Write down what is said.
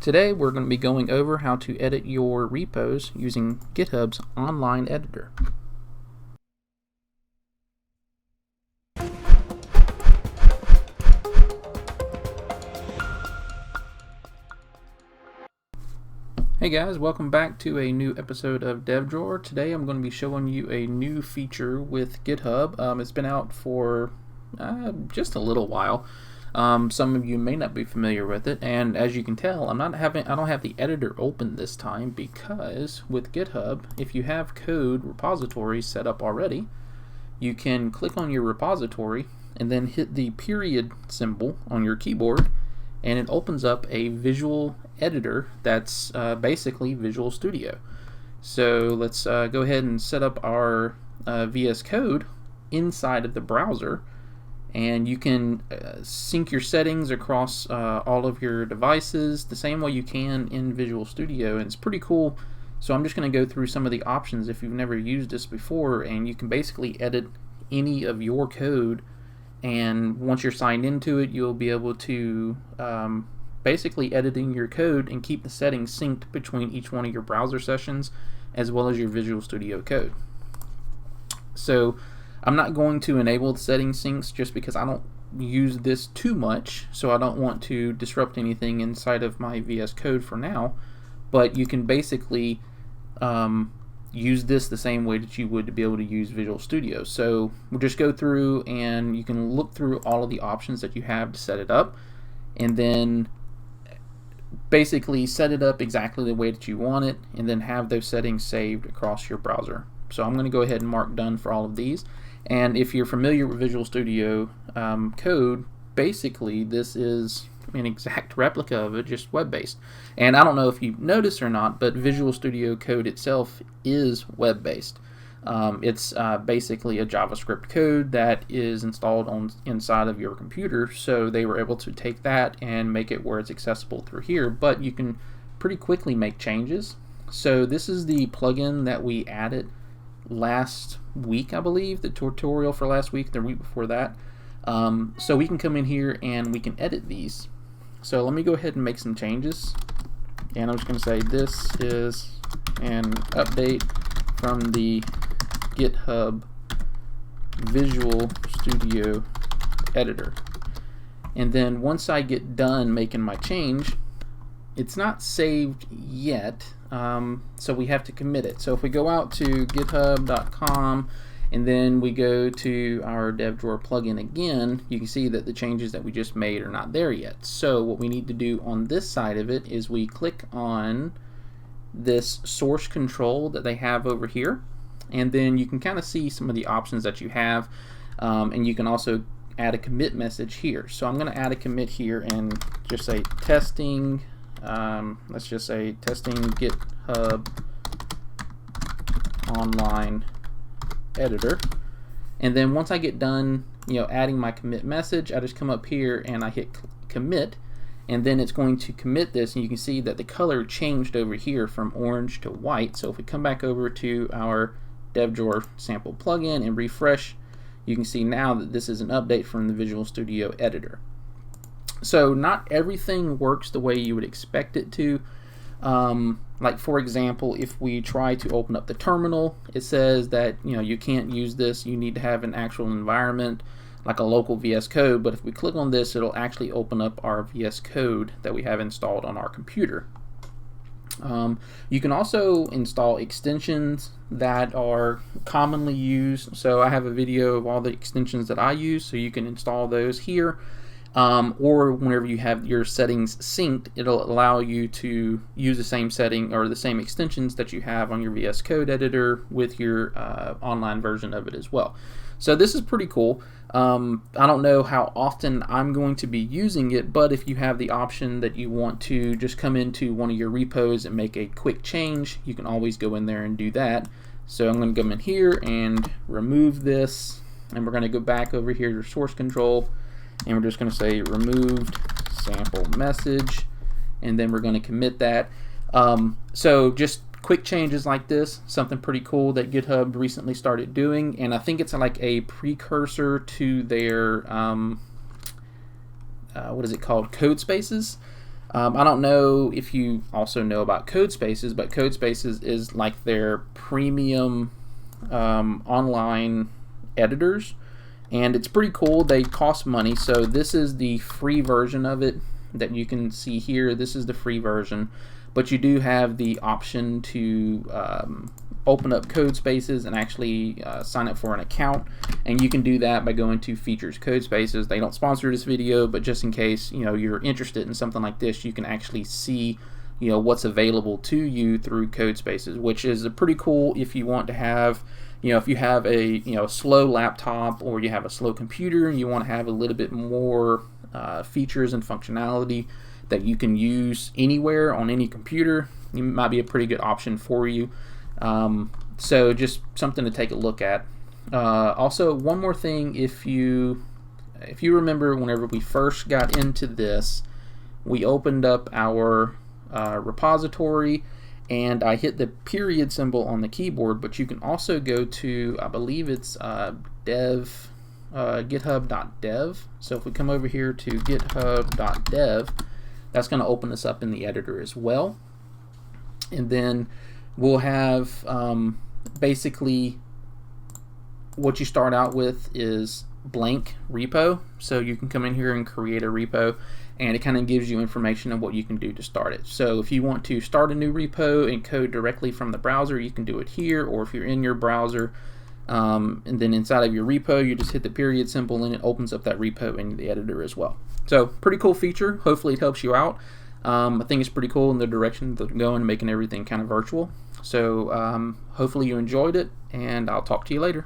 Today we're going to be going over how to edit your repos using GitHub's online editor. Hey guys, welcome back to a new episode of DevDrawer. Today I'm going to be showing you a new feature with GitHub. It's been out for just a little while. Some of you may not be familiar with it, and as you can tell, I don't have the editor open this time because with GitHub, if you have code repositories set up already, you can click on your repository and then hit the period symbol on your keyboard, and it opens up a visual editor that's basically Visual Studio. So let's go ahead and set up our VSCode inside of the browser. And you can sync your settings across all of your devices the same way you can in Visual Studio, and it's pretty cool. So I'm just going to go through some of the options if you've never used this before, and you can basically edit any of your code, and once you're signed into it, you'll be able to basically editing your code and keep the settings synced between each one of your browser sessions as well as your Visual Studio code. So I'm not going to enable the settings syncs just because I don't use this too much, so I don't want to disrupt anything inside of my VS Code for now, but you can basically use this the same way that you would to be able to use Visual Studio. So we'll just go through and you can look through all of the options that you have to set it up, and then basically set it up exactly the way that you want it, and then have those settings saved across your browser. So I'm going to go ahead and mark done for all of these. And if you're familiar with Visual Studio code, basically this is an exact replica of it, just web-based. And I don't know if you've noticed or not, but Visual Studio code itself is web-based. It's basically a JavaScript code that is installed inside of your computer, so they were able to take that and make it where it's accessible through here, but you can pretty quickly make changes. So this is the plugin that we added last week, I believe, the tutorial for last week, the week before that. So we can come in here and we can edit these. So let me go ahead and make some changes, and I'm just going to say this is an update from the GitHub Visual Studio editor. And then once I get done making my change, it's not saved yet, so we have to commit it. So if we go out to github.com and then we go to our DevDrawer plugin again, you can see that the changes that we just made are not there yet. So what we need to do on this side of it is we click on this source control that they have over here, and then you can kind of see some of the options that you have, and you can also add a commit message here. So I'm going to add a commit here and just say testing. Let's just say testing GitHub online editor, and then once I get done adding my commit message, I just come up here and I hit commit, and then it's going to commit this, and you can see that the color changed over here from orange to white. So if we come back over to our DevDrawer sample plugin and refresh, you can see now that this is an update from the Visual Studio editor. So not everything works the way you would expect it to. Like for example, if we try to open up the terminal, it says that you can't use this, you need to have an actual environment like a local VS Code, but if we click on this, it'll actually open up our VS Code that we have installed on our computer. You can also install extensions that are commonly used. So I have a video of all the extensions that I use, so you can install those here. Or whenever you have your settings synced, it'll allow you to use the same setting or the same extensions that you have on your VS Code editor with your online version of it as well. So this is pretty cool. I don't know how often I'm going to be using it, but if you have the option that you want to just come into one of your repos and make a quick change, you can always go in there and do that. So I'm going to come in here and remove this, and we're going to go back over here to source control, and we're just going to say removed sample message, and then we're going to commit that. So just quick changes like this, something pretty cool that GitHub recently started doing, and I think it's like a precursor to their what is it called, CodeSpaces. I don't know if you also know about CodeSpaces, but CodeSpaces is like their premium online editors, and it's pretty cool. They cost money, so this is the free version of it that you can see here. This is the free version, but you do have the option to open up CodeSpaces and actually sign up for an account, and you can do that by going to Features CodeSpaces. They don't sponsor this video, but just in case you're interested in something like this, you can actually see what's available to you through CodeSpaces, which is pretty cool if you want to have if you have a slow laptop, or you have a slow computer and you want to have a little bit more features and functionality that you can use anywhere on any computer. It might be a pretty good option for you. So just something to take a look at. Also, one more thing, if you remember, whenever we first got into this, we opened up our repository and I hit the period symbol on the keyboard, but you can also go to, I believe it's GitHub.dev. So if we come over here to GitHub.dev, that's going to open us up in the editor as well. And then we'll have basically what you start out with is blank repo. So you can come in here and create a repo, and it kind of gives you information on what you can do to start it. So if you want to start a new repo and code directly from the browser, you can do it here, or if you're in your browser and then inside of your repo, you just hit the period symbol and it opens up that repo in the editor as well. So pretty cool feature. Hopefully it helps you out. I think it's pretty cool in the direction that they're going, making everything kind of virtual. So hopefully you enjoyed it, and I'll talk to you later.